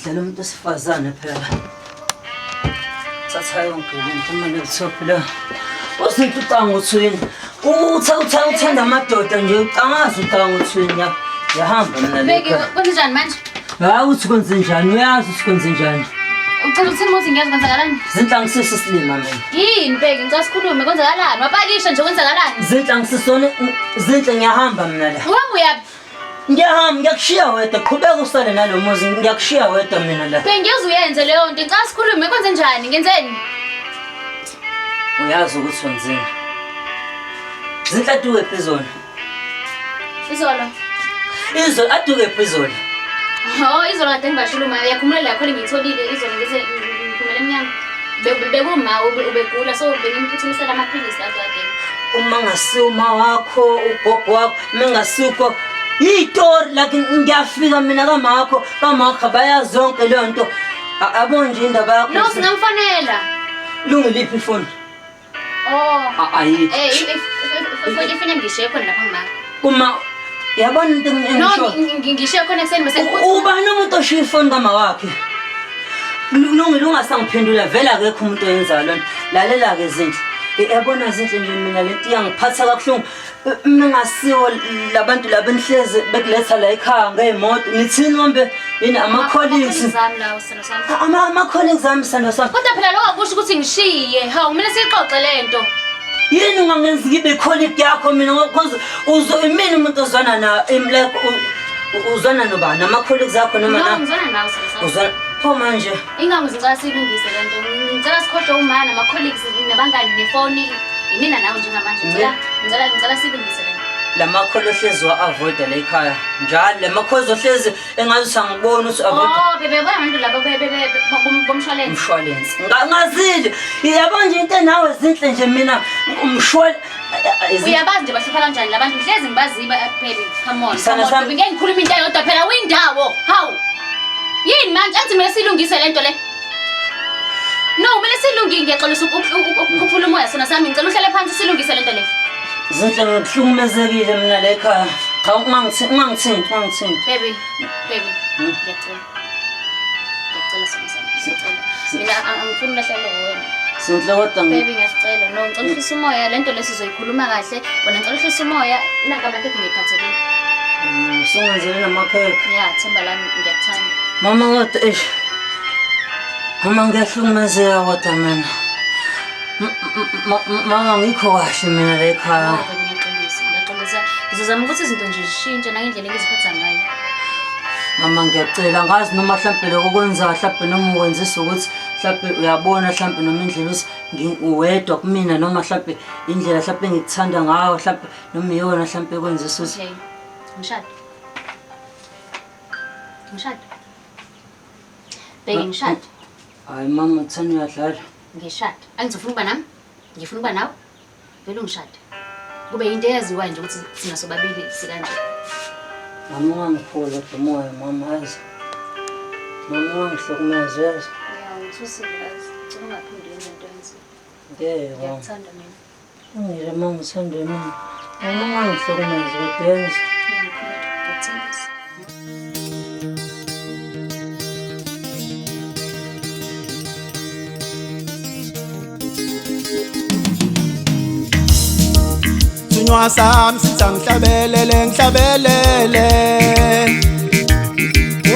Dlala umuntu osifazane phela. Thatha yonke lento laptop la. Usithi ucanga uthweni. Uthanda amadoda nje ucangaza ucanga uthweni ya. Yahamba mina le. Bheki kwenze njani manje? Hayi uthi kwenze njani? Uyazi ukuthi kwenze njani? Ucela ukuthini ukuthi ngiyazi kwenzakalani? Zinhla ngisisi silima mina. Yini bheki ngicela sikhulume kwenzakalani? Wapakisha nje kwenzakalani? Zinhla ngisisona zinhle ngiyahamba mina la. Uhamba uyaphi? Ngiyahamba ngiyakushiya wedwa qhubeka usale nalomuzi ngiyakushiya wedwa mina la. Bheki ngiyeza uyenze leyo nto ngicela sikhulume kwenze njani? Ngenzeni? Uyazi ukuthi wenzeni. Zinhla duke phezulu. Izolo. Izolo aduke phezulu. Oh, izolo kade ngibashuluma uyakhumula la khona ngitholile izolo ngise ngiphumela emnyango. Bekuma ubegula so bengimphuthumisa amaphilisi kade. Uma ngasuma wakho ugogo wakho mengasuko yitori la ngiyafika mina kamakho bayazi zonke le nto abonje indaba yakho. No singamfanela. Lungiliphi ifoni? Oh. Ayikho. Ifoni ifine ngishiye khona lapha ngima. Uma yabona into engisho. No ngishiye khona ekseni bese ubani umuntu oshiya ifoni kama wakhe? Lungasangiphendula vela akekho umuntu oyenza lona. Lalela ke Zinhle. Yabona Zinhle nje mina lento iyangiphatha kabuhlungu. Mengasiwo labantu labenihleze bekuletha la ekhaya ngeemoto. Ngithini ngombe yini ama-colleagues zami la usana sami. Ama-colleagues ami sando sami. Kodwa phela lokho akusho ukuthi ngishiye. Hawu mina sixoxe lento. Yini ungangenzi ngibe colleague yakho mina because imini umuntu ozwana na like uzwana nobani ama-colleagues akho noma na? Ngizwana nawe sana. Uzwana pho manje. Ingakho ngicela silungise lento. Ngicela sikhohle uma nama-colleagues nabangani nefoni. Imina nawe njengamanje ngicela silungise lento. Lamakhola ohlezi wa-avoid la ekhaya njalo lamakhola ohlezi engathi angibona ukuthi avoid. Oh bebe abantu labo bomshwalense. Umshwalense ngazile yabona nje into nawe Zinhle nje mina uyabazi nje bahlupha kanjani labantu hlezi ngibaziba baby come on Sana sami. ngeke ngikhuluma into eyodwa phela windawo hawu yini manje athi mina silungise lento le. No mina silungile ngiyaxolisa ukukhuphula umoya sona sami ngicela uhlale phansi silungise lento le. Zinhle ngikuhlumezekile mina la ekhaya cha ungangithinti baby ngiyacela sona sami mina angifuni ulahlele wena Zinhle kodwa baby ngiyacela no ngicela uhlise umoya lento lesi uzoyikhuluma kahle bona ngicela uhlise umoya naka amaphepha ngiyiphathele. Sungenzele namaphepha. Ya themba lami ngiyakuthanda Mama kodwa mama ngiyahlukumezeka kodwa mina. Mama ngikho kahle mina la ekhaya. Ngiyaqolisa ngizozama ukuthi izinto nje zishintshe nangendlela engiziphatha ngayo. Mama ngiyacela ngazi noma mhlambe lokho kwenza mhlambe noma ukwenzisa ukuthi mhlambe uyabona mhlambe noma indlela uthi uwedwa kumina noma mhlambe indlela mhlambe ngikuthanda ngayo mhlambe noma iyona mhlambe kwenzisa ukuthi Okay ngishada Bheki ngishada. Hayi mama uthanda uyadlala. Ngishada angizofuna ukuba nami ngifuna ukuba nawe vele ungishada kube into eyaziwayo nje ukuthi sina sobabili sikanje. Mama ungangiphola kodwa moya mama yazi. Mama ungangihlukumeza yazi. Ngiyawuthusile yazi ngicela ungaphindi yenze into enzima. Ngeke Ngiyakuthanda mina. Ungile mama ngithanda mina. Mama ungangihlukumeza kodwa yazi. Ngiyakuthanda. Sinywa sami sithi ngihlabelele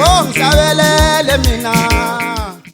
Oh ngihlabelele mina